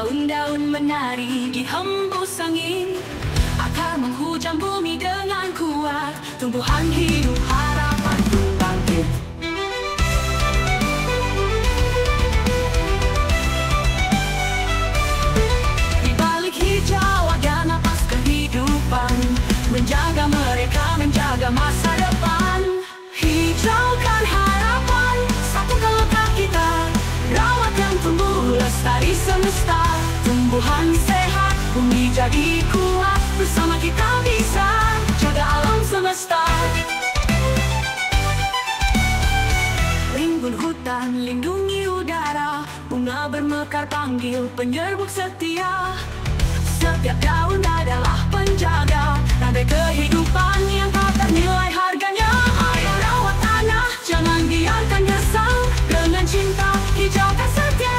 Daun-daun menari di hembus angin, akar menghujam bumi dengan kuat. Tumbuhan hidup, harapan pun bangkit. Di balik hijau ada napas kehidupan, menjaga mereka, menjaga masa depan. Hijaukan harapan, satukan letak kita, rawat yang tumbuh lestari semesta. Tumbuhan sehat, bumi jadi kuat, bersama kita bisa jaga alam semesta. Rimbun hutan, lindungi udara, bunga bermekar panggil penyerbuk setia. Setiap daun adalah penjaga, rantai kehidupan yang tak ternilai harganya. Ayo rawat tanah, jangan biarkan gersang, dengan cinta hijaukan setiap.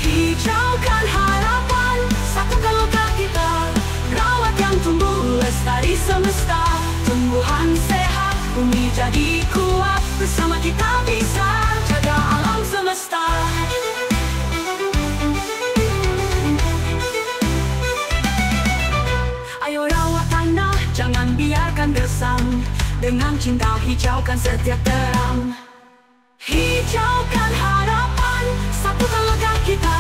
Hijaukan harapan, satukan letak kita, rawat yang tumbuh lestari semesta. Tumbuhan sehat, bumi jadi kuat, bersama kita bisa jaga alam semesta. Ayo rawat tanah, jangan biarkan gersang, dengan cinta hijaukan setiap terang. Hijaukan harapan, satukan letak kita,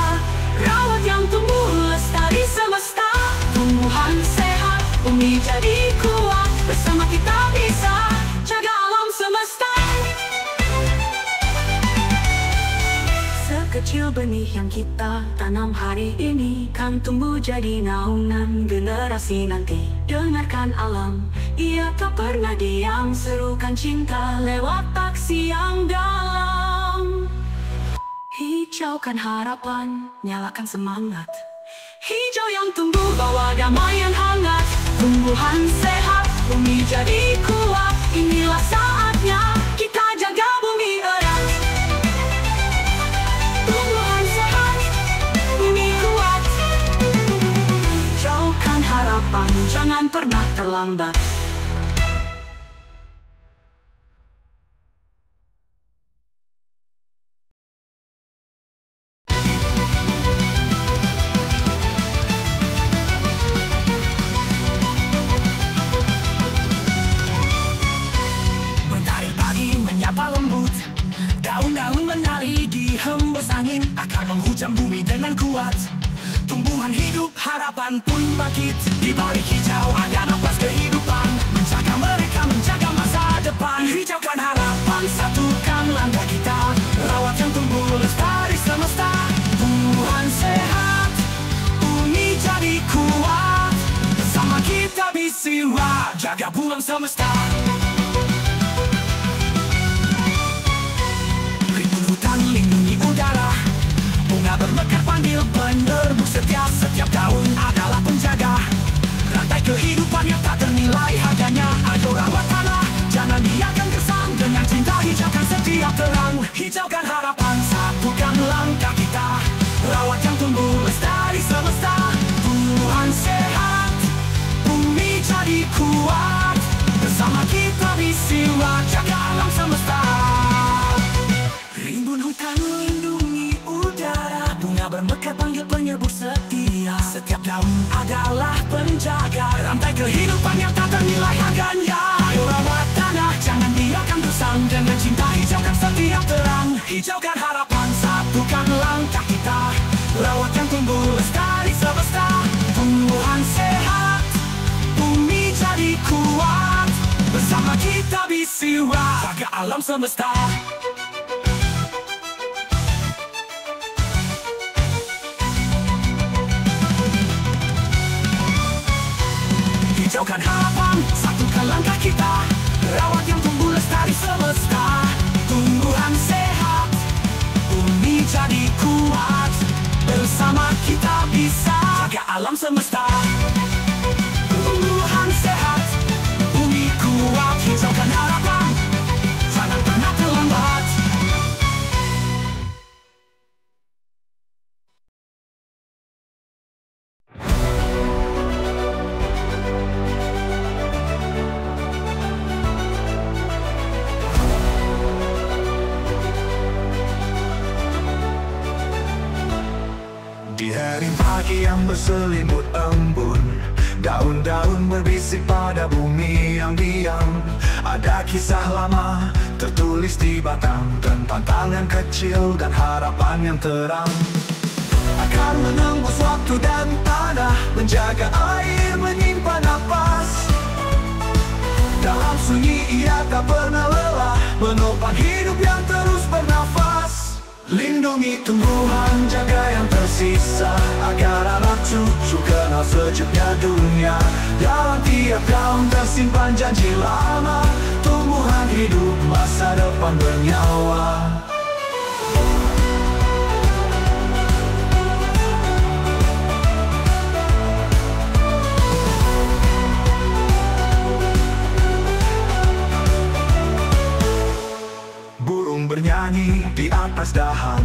rawat yang tumbuh lestari semesta. Tumbuhan sehat, bumi jadi kuat, bersama kita bisa jaga alam semesta. Sekecil benih yang kita tanam hari ini, kan tumbuh jadi naungan generasi nanti. Dengarkan alam, ia tak pernah diam, serukan cinta lewat aksi yang dalam. Hijaukan harapan, nyalakan semangat, hijau yang tumbuh bawa damai yang hangat. Tumbuhan sehat, bumi jadi kuat, inilah saatnya kita jaga bumi erat. Tumbuhan sehat, bumi kuat, hijaukan harapan, jangan pernah terlambat. Daun-daun menari di hembus angin, akar menghujam bumi dengan kuat. Tumbuhan hidup, harapan pun bangkit. Di balik hijau ada napas kehidupan, menjaga mereka, menjaga masa depan. Hijaukan harapan, satukan langkah kita, rawat yang tumbuh lestari semesta. Tumbuhan sehat, bumi jadi kuat, bersama kita bisa jaga bulan semesta. Hutan lindungi udara, bunga bermekar panggil penerbuk setia. Setiap daun adalah penjaga, rantai kehidupan yang tak ternilai harganya. Ayo rawat tanah, jangan biarkan gersang, dengan cinta hijaukan setiap terang. Hijaukan harapan, satukan langkah kita, rawat yang tumbuh lestari semesta. Tumbuhan sehat, bumi jadi kuat, bersama kita bisa jaga alam semesta. Rimbun hutan lindungi udara, bunga bermekar panggil penyerbuk setia. Setiap daun adalah penjaga, rantai kehidupan yang tak ternilai harganya. Ayo rawat tanah, jangan biarkan gersang, dengan cinta hijaukan setiap terang. Hijaukan harapan, satukan langkah kita, rawat yang tumbuh lestari semesta. Tumbuhan sehat, bumi jadi kuat, bersama kita bisa jaga alam semesta. Hijaukan harapan, satukan langkah kita, rawat yang tumbuh lestari semesta. Tumbuhan sehat, bumi jadi kuat, bersama kita bisa jaga alam semesta. Tumbuhan sehat, bumi kuat, hijaukan harapan, jangan pernah terlambat. Di hari pagi yang berselimut embun, daun-daun berbisik pada bumi yang diam. Ada kisah lama tertulis di batang, tentang tangan kecil dan harapan yang terang. Akan menembus waktu dan tanah, menjaga air, menyimpan napas. Dalam sunyi ia tak pernah lelah, menopang hidup yang terus bernafas. Lindungi tumbuhan, jaga yang tersisa, agar anak cucu kenal sejuknya dunia. Dalam tiap daun tersimpan janji lama, tumbuhan hidup masa depan bernyawa. Bernyanyi di atas dahan,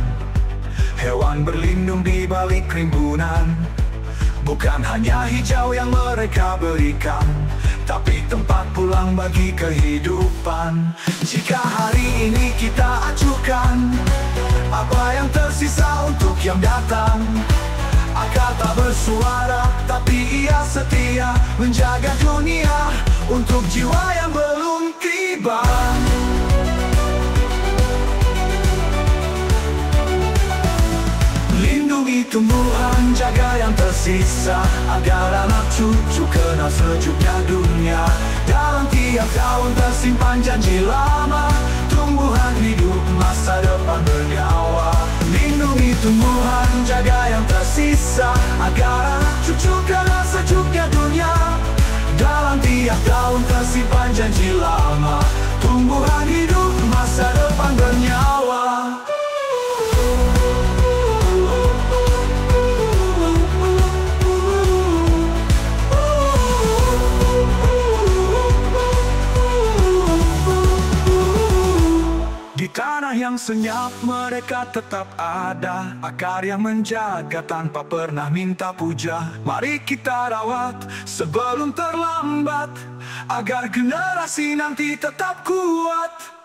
hewan berlindung di balik rimbunan. Bukan hanya hijau yang mereka berikan, tapi tempat pulang bagi kehidupan. Jika hari ini kita acuhkan, apa yang tersisa untuk yang datang? Akar tak bersuara, tapi ia setia, menjaga dunia untuk jiwa yang belum tiba. Tumbuhan, jaga yang tersisa, agar anak cucu kenal sejuknya dunia. Dalam tiap daun tersimpan janji lama, tumbuhan hidup masa depan bernyawa. Lindungi tumbuhan, jaga yang tersisa, agar anak cucu kenal sejuknya dunia. Dalam tiap daun tersimpan janji lama, tumbuhan hidup masa depan bernyawa. Tanah yang senyap mereka tetap ada, akar yang menjaga tanpa pernah minta puja. Mari kita rawat sebelum terlambat, agar generasi nanti tetap kuat.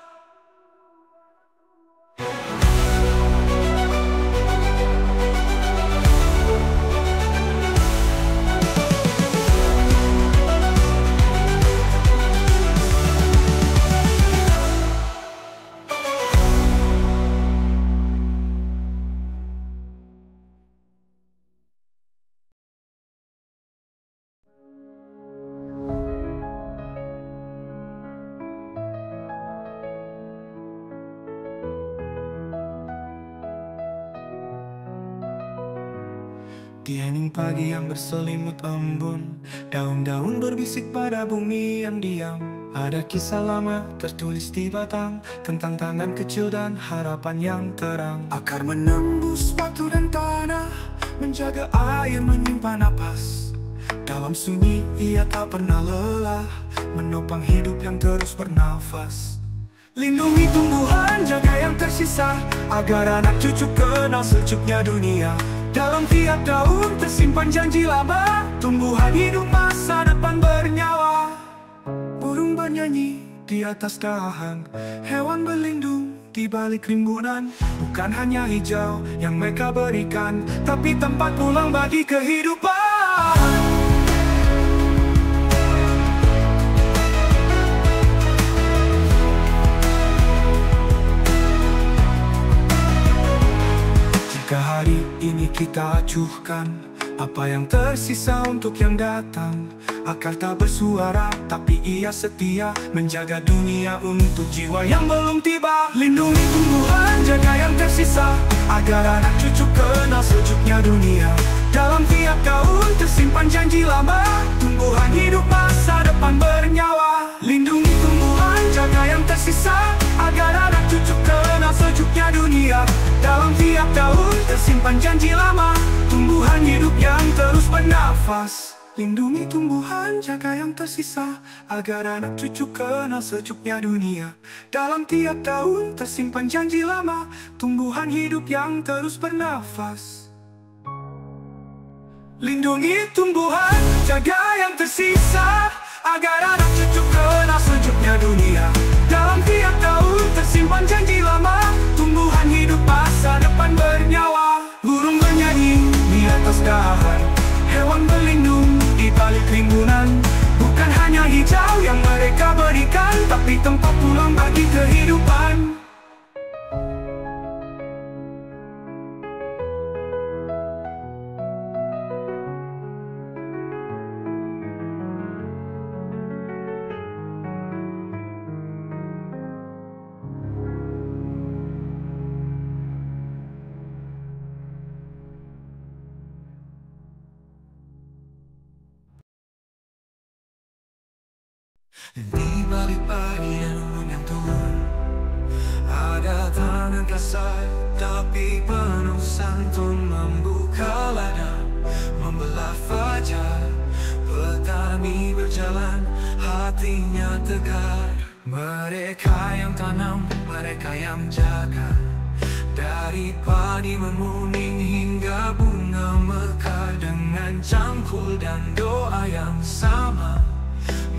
Di hening pagi yang berselimut embun, daun-daun berbisik pada bumi yang diam. Ada kisah lama tertulis di batang, tentang tangan kecil dan harapan yang terang. Akar menembus batu dan tanah, menjaga air, menyimpan napas. Dalam sunyi ia tak pernah lelah, menopang hidup yang terus bernafas. Lindungi tumbuhan, jaga yang tersisa, agar anak cucu kenal sejuknya dunia. Dalam tiap daun tersimpan janji lama, tumbuhan hidup masa depan bernyawa. Burung bernyanyi di atas dahan, hewan berlindung di balik rimbunan. Bukan hanya hijau yang mereka berikan, tapi tempat pulang bagi kehidupan. Jika hari ini kita acuhkan, apa yang tersisa untuk yang datang? Akar tak bersuara, tapi ia setia, menjaga dunia untuk jiwa yang belum tiba. Lindungi tumbuhan, jaga yang tersisa, agar anak cucu kenal sejuknya dunia. Dalam tiap daun tersimpan janji lama, tumbuhan hidup masa depan bernyawa. Lindungi tumbuhan, jaga yang tersisa, agar anak cucu kenal sejuknya dunia. Dalam tiap daun tersimpan janji lama, tumbuhan hidup yang terus bernafas. Lindungi tumbuhan, jaga yang tersisa, agar anak cucu kenal sejuknya dunia. Dalam tiap daun tersimpan janji lama, tumbuhan hidup yang terus bernafas. Lindungi tumbuhan, jaga yang tersisa, agar anak cucu kenal sejuknya dunia. Dalam tiap daun tersimpan janji lama, tumbuhan hidup masa depan bernyawa. Burung bernyanyi di Di balik bagian yang turun ada tangan kasar tapi penuh santun, membuka ladang, membelah fajar. Petani berjalan, hatinya tegar. Mereka yang tanam, mereka yang jaga. Dari padi menguning hingga bunga mekar, dengan cangkul dan doa yang sama.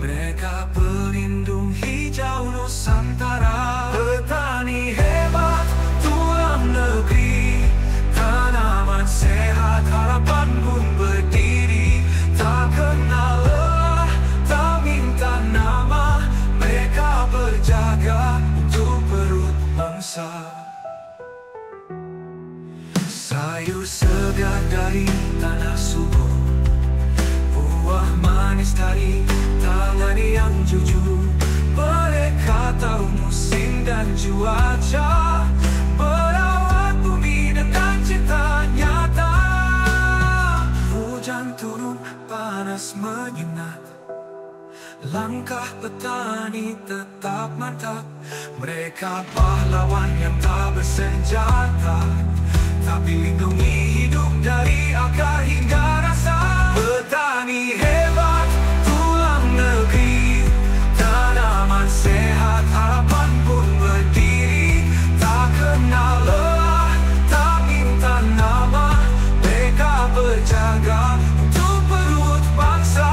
Mereka pelindung hijau Nusantara. Petani hebat, tulang negeri, tanaman sehat, harapan pun berdiri. Tak kenal lelah, tak minta nama. Mereka berjaga untuk perut bangsa. Sayur segar dari tanah subur, buah manis dari tangan yang jujur. Mereka tahu musim dan cuaca, merawat bumi dengan cinta nyata. Hujan turun, panas menyengat, langkah petani tetap mantap. Mereka pahlawan yang tak bersenjata, tapi lindungi hidup dari akar hingga rasa. Petani hebat, tulang negeri, tanaman sehat, harapan pun berdiri. Tak kenal lelah, tak minta nama. Mereka berjaga untuk perut bangsa.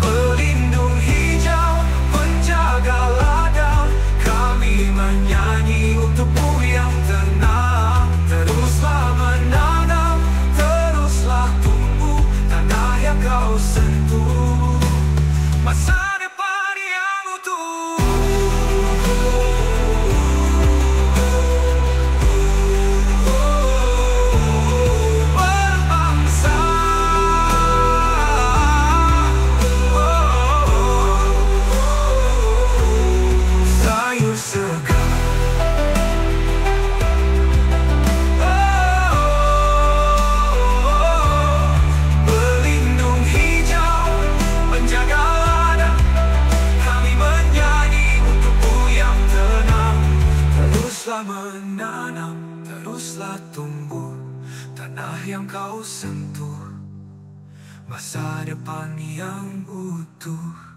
Pelindung hijau, penjaga ladang. Kami menyanyi untuk bumi yang tenang. Teruslah menanam, teruslah tumbuh, tanah yang kau sentuh, masa depan yang utuh. Berbangsa, sayur segar, pelindung hijau, penjaga ladang. Kami menyanyi untuk bumi yang tenang. Teruslah menanam, teruslah tumbuh, tanah yang kau sentuh, masa depan yang utuh.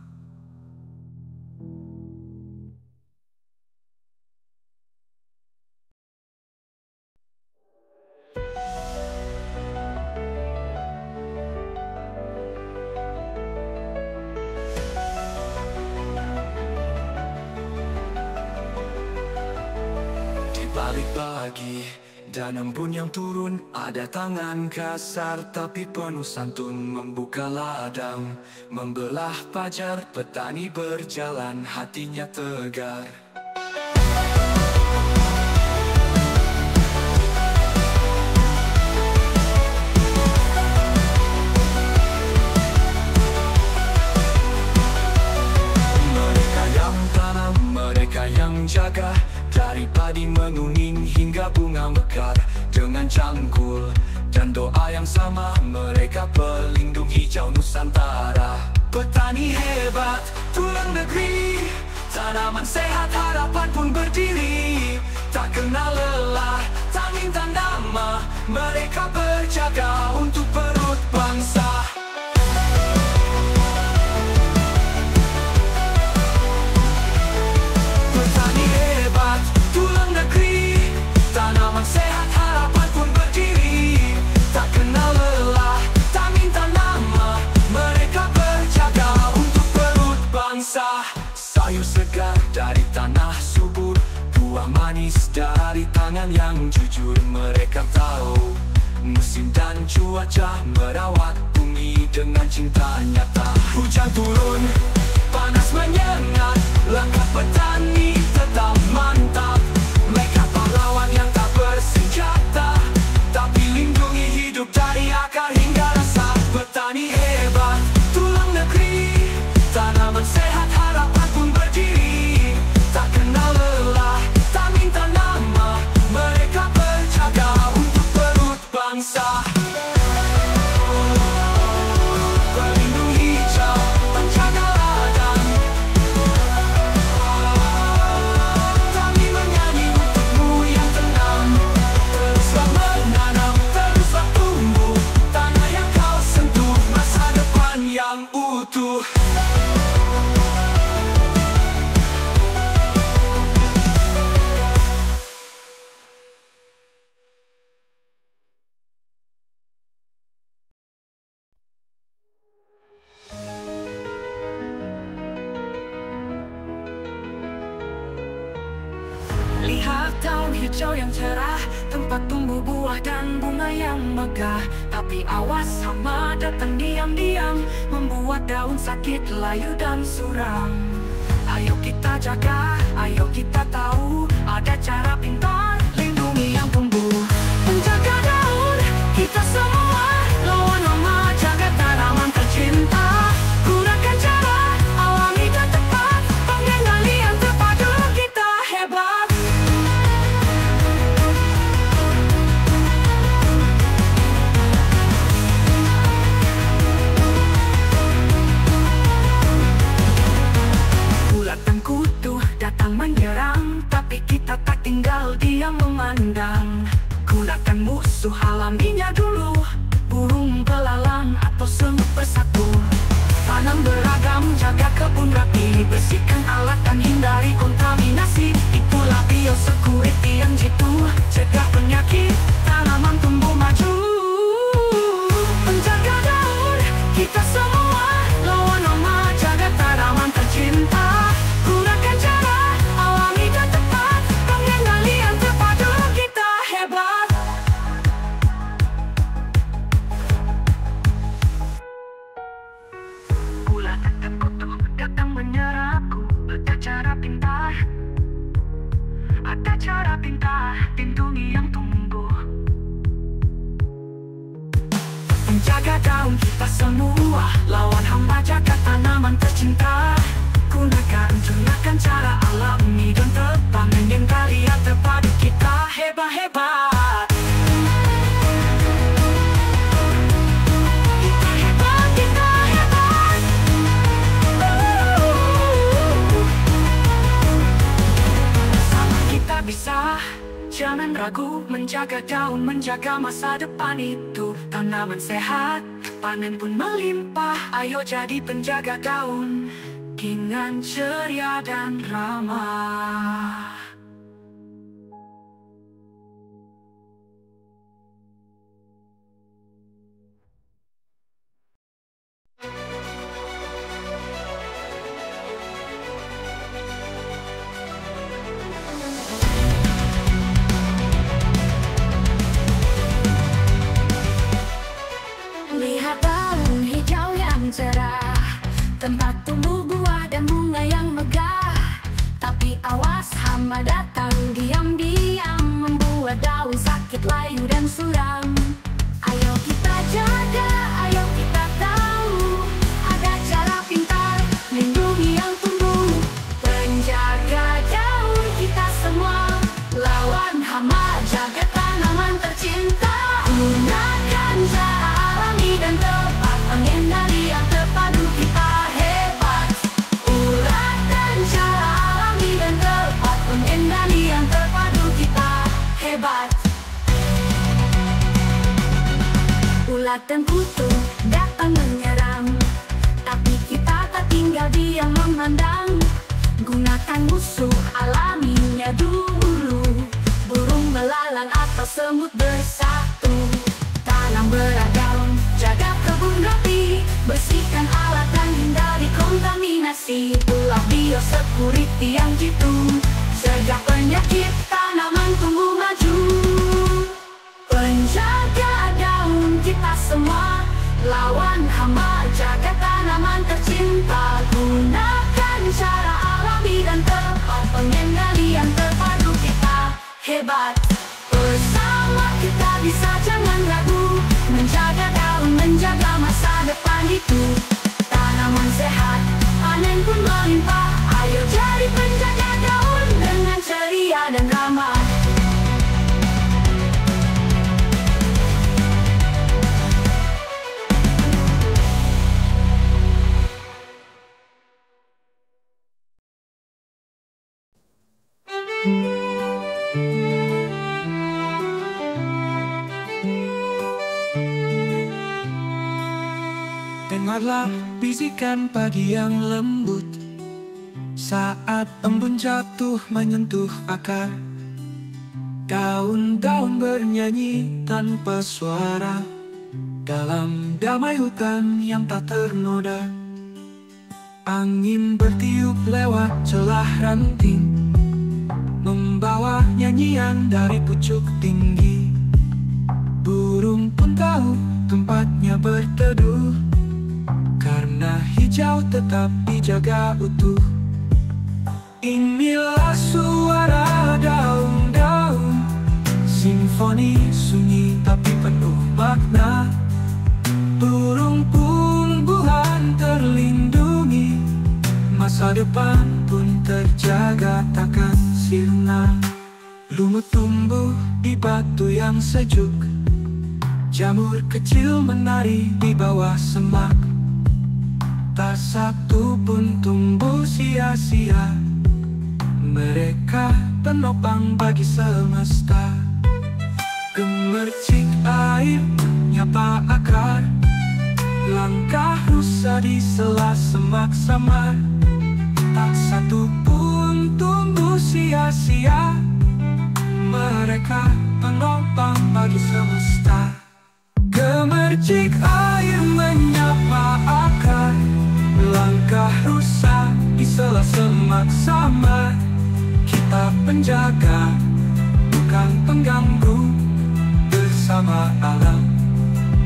Di balik pagi dan embun yang turun, ada tangan kasar tapi penuh santun, membuka ladang, membelah fajar. Petani berjalan, hatinya tegar. Mereka yang tanam, mereka yang jaga. Dari padi menguning hingga bunga mekar, dengan cangkul dan doa yang sama. Mereka pelindung hijau Nusantara. Petani hebat, tulang negeri, tanaman sehat, harapan pun berdiri. Tak kenal lelah, tak minta nama. Mereka berjaga untuk perut bangsa. Petani hebat, tulang negeri, tanaman sehat, harapan pun berdiri. Tak kenal lelah, tak minta nama. Mereka berjaga untuk perut bangsa. Sayur segar dari tanah subur, buah manis dari tangan yang jujur. Mereka tahu musim dan cuaca, merawat bumi dengan cinta nyata. Hujan turun, panas menyengat, langkah petani tetap mantap. Mereka pahlawan yang tak bersenjata, tapi lindungi hidup dari akar hingga rasa. Petani hebat, tulang negeri, tanaman sehat, harapan pun berdiri. Tak kenal lelah, tak minta nama. Mereka berjaga untuk perut bangsa. Pelindung hijau, penjaga ladang. buah dan bunga yang megah. Tapi awas hama datang diam-diam, membuat daun sakit, layu dan suram. Ayo kita jaga, ayo kita tahu, ada cara pintar lindungi yang tumbuh. Penjaga daun, kita semua, lawan hama, jaga tanaman tercinta. Gunakan cara alami dan tepat, pengendalian terpadu, kita hebat. Ulat dan kutu datang menyerang, tapi kita tak tinggal diam memandang. Gunakan musuh alaminya dulu, burung belalang atau semut bersatu. Tanam beragam, jaga kebun rapi, bersihkan alat dan hindari kontaminasi. Itulah biosecurity yang jitu, cegah penyakit, tanaman tumbuh maju. Penjaga daun, kita semua, lawan hama, jaga tanaman tercinta. Gunakan cara alami dan tepat, pengendalian terpadu, kita hebat. Ulat dan kutu datang menyerangku, ada cara pintar, ada cara pintar, lindungi yang tumbuh. Menjaga daun kita semua, lawan hama, jaga tanaman tercinta. Gunakan cara alami dan tepat, mengendalian terpadu, kita hebat-hebat. Kita hebat, kita hebat. Sama kita bisa, jangan ragu, menjaga daun, menjaga masa depan itu. Tanaman sehat, panen pun melimpah. Ayo jadi penjaga daun dengan ceria dan ramah. Lihat daun hijau yang cerah, tempat tumbuh buah dan bunga yang megah. Tapi awas hama datang diam-diam, membuat daun sakit, layu dan suram. Ayo kita jaga, ayo kita tahu, ada cara pintar lindungi yang tumbuh. Penjaga daun kita semua, lawan hama, jaga tanaman tercinta. Gunakan cara alami dan tepat, pengendalian terpadu, kita hebat. Ulat dan cara alami dan tepat, pengendalian terpadu, kita hebat. Ulat dan kutu datang menyerang, tapi kita tak tinggal diam memandang. Gunakan musuh alaminya dulu, burung belalang atau semut bersatu. Tanam beragam, jaga kebun rapi, bersihkan alat dan hindari kontaminasi. Itulah biosecurity yang jitu, cegah penyakit, tanaman tumbuh maju. Penjaga daun kita semua, lawan hama, jaga tanaman tercinta. Gunakan cara alami dan tepat, pengendalian terpadu, kita hebat. Bersama kita bisa, jangan ragu, menjaga daun, menjaga masa depan itu. Tanaman sehat, panen pun melimpah. Ayo jadi penjaga daun dengan ceria dan ramah. Dengarlah bisikan pagi yang lembut saat embun jatuh menyentuh akar. Daun-daun bernyanyi tanpa suara dalam damai hutan yang tak ternoda. Angin bertiup lewat celah ranting, membawa nyanyian dari pucuk tinggi. tapi jaga utuh. Inilah suara daun-daun, simfoni sunyi tapi penuh makna. Burung tumbuhan terlindungi, masa depan pun terjaga takkan sirna. Lumut tumbuh di batu yang sejuk, jamur kecil menari di bawah semak. Tak satu pun tumbuh sia-sia, mereka penopang bagi semesta. Gemercik air menyapa akar, langkah rusa di sela semak samar. Tak satu pun tumbuh sia-sia, mereka penopang bagi semesta. Gemercik air menyapa akar, langkah rusa di sela semak samar. Kita penjaga, bukan pengganggu, bersama alam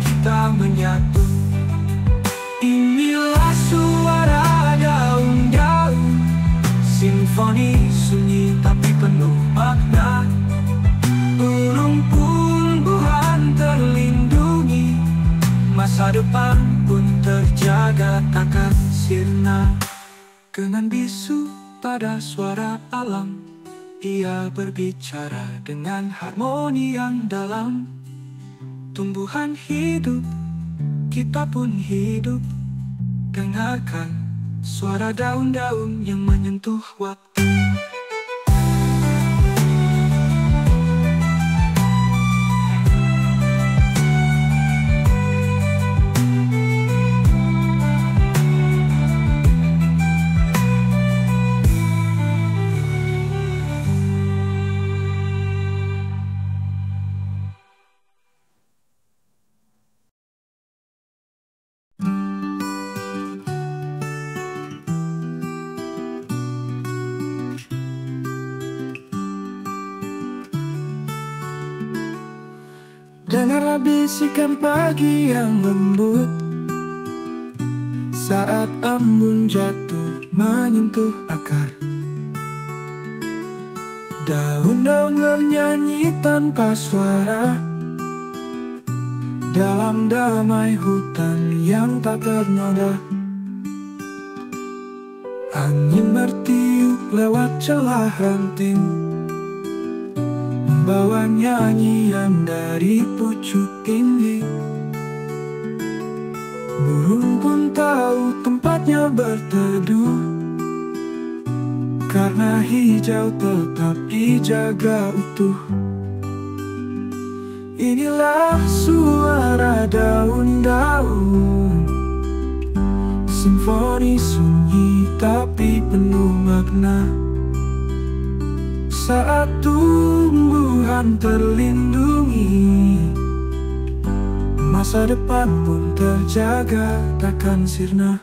kita menyatu. Inilah suara daun-daun, simfoni sunyi tapi penuh makna. Burung tumbuhan terlindungi, masa depan pun terjaga takkan sirna. Kenan bisu pada suara alam, ia berbicara dengan harmoni yang dalam. Tumbuhan hidup, kita pun hidup. Dengarkan suara daun-daun yang menyentuh waktu. Dengarlah bisikan pagi yang lembut saat embun jatuh menyentuh akar. Daun-daun bernyanyi tanpa suara dalam damai hutan yang tak ternoda. Angin bertiup lewat celah ranting, membawa nyanyian dari pucuk tinggi. Burung pun tahu tempatnya berteduh, karena hijau tetap dijaga utuh. Inilah suara daun-daun, simfoni sunyi tapi penuh makna. Saat tumbuhan terlindungi, masa depan pun terjaga takkan sirna.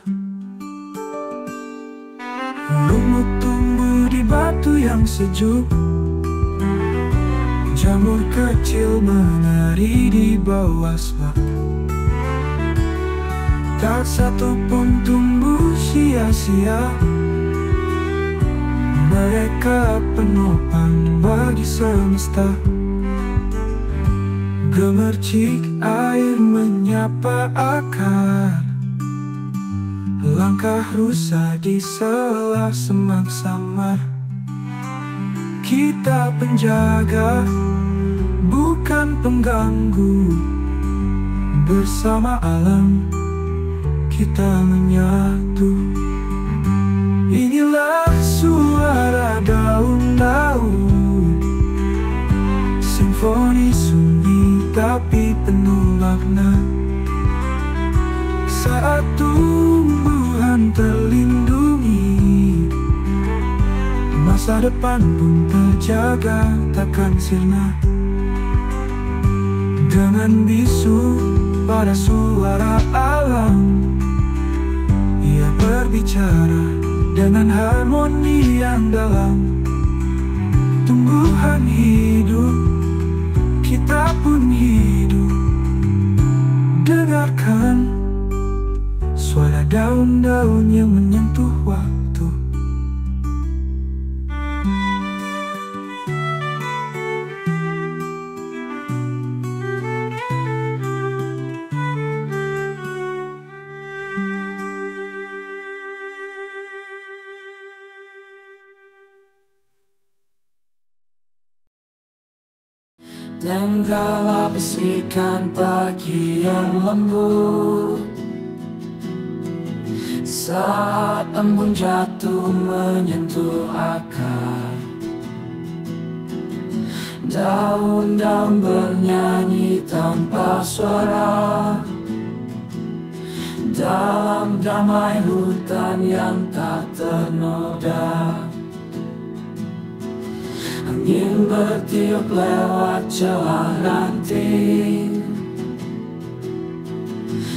Lumut tumbuh di batu yang sejuk, jamur kecil menari di bawah semak. Tak satu pun tumbuh sia-sia, mereka penopang bagi semesta. Gemercik air menyapa akar, langkah rusa di sela semak samar. Kita penjaga, bukan pengganggu, bersama alam kita menyatu. Inilah suara daun-daun, simfoni sunyi tapi penuh makna. Saat tumbuhan terlindungi, masa depan pun terjaga takkan sirna. Dengan bisu pada suara alam, ia berbicara dengan harmoni yang dalam. Tumbuhan hidup, kita pun hidup. Dengarkan suara daun-daun yang menyentuh waktu. Dan kala bisikan pagi yang lembut, saat embun jatuh menyentuh akar, daun-daun bernyanyi tanpa suara dalam damai hutan yang tak ternoda. Angin bertiup lewat celah ranting,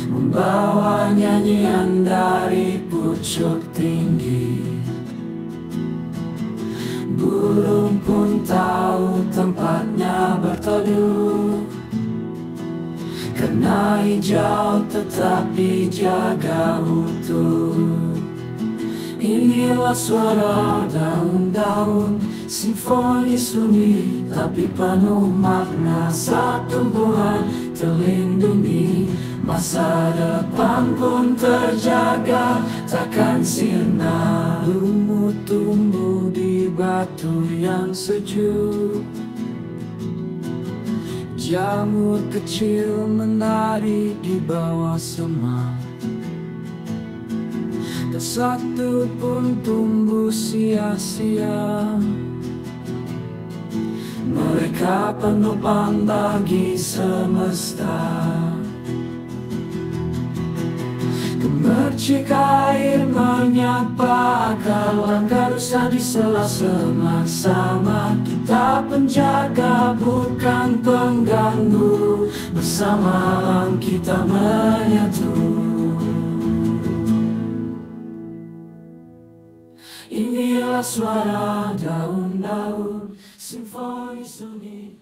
membawa nyanyian dari pucuk tinggi. Burung pun tahu tempatnya berteduh, karena hijau tetap dijaga utuh. Inilah suara daun-daun, simfoni sunyi tapi penuh makna. Saat tumbuhan terlindungi, masa depan pun terjaga, takkan sirna. Lumut tumbuh di batu yang sejuk, jamur kecil menari di bawah semak. Tak satu pun tumbuh sia-sia, mereka penopang bagi semesta. Gemercik air menyapa akar langkah rusa di sela semak. Sama kita penjaga bukan pengganggu, bersama alam kita menyatu. Inilah suara daun-daun, simfoni sunyi.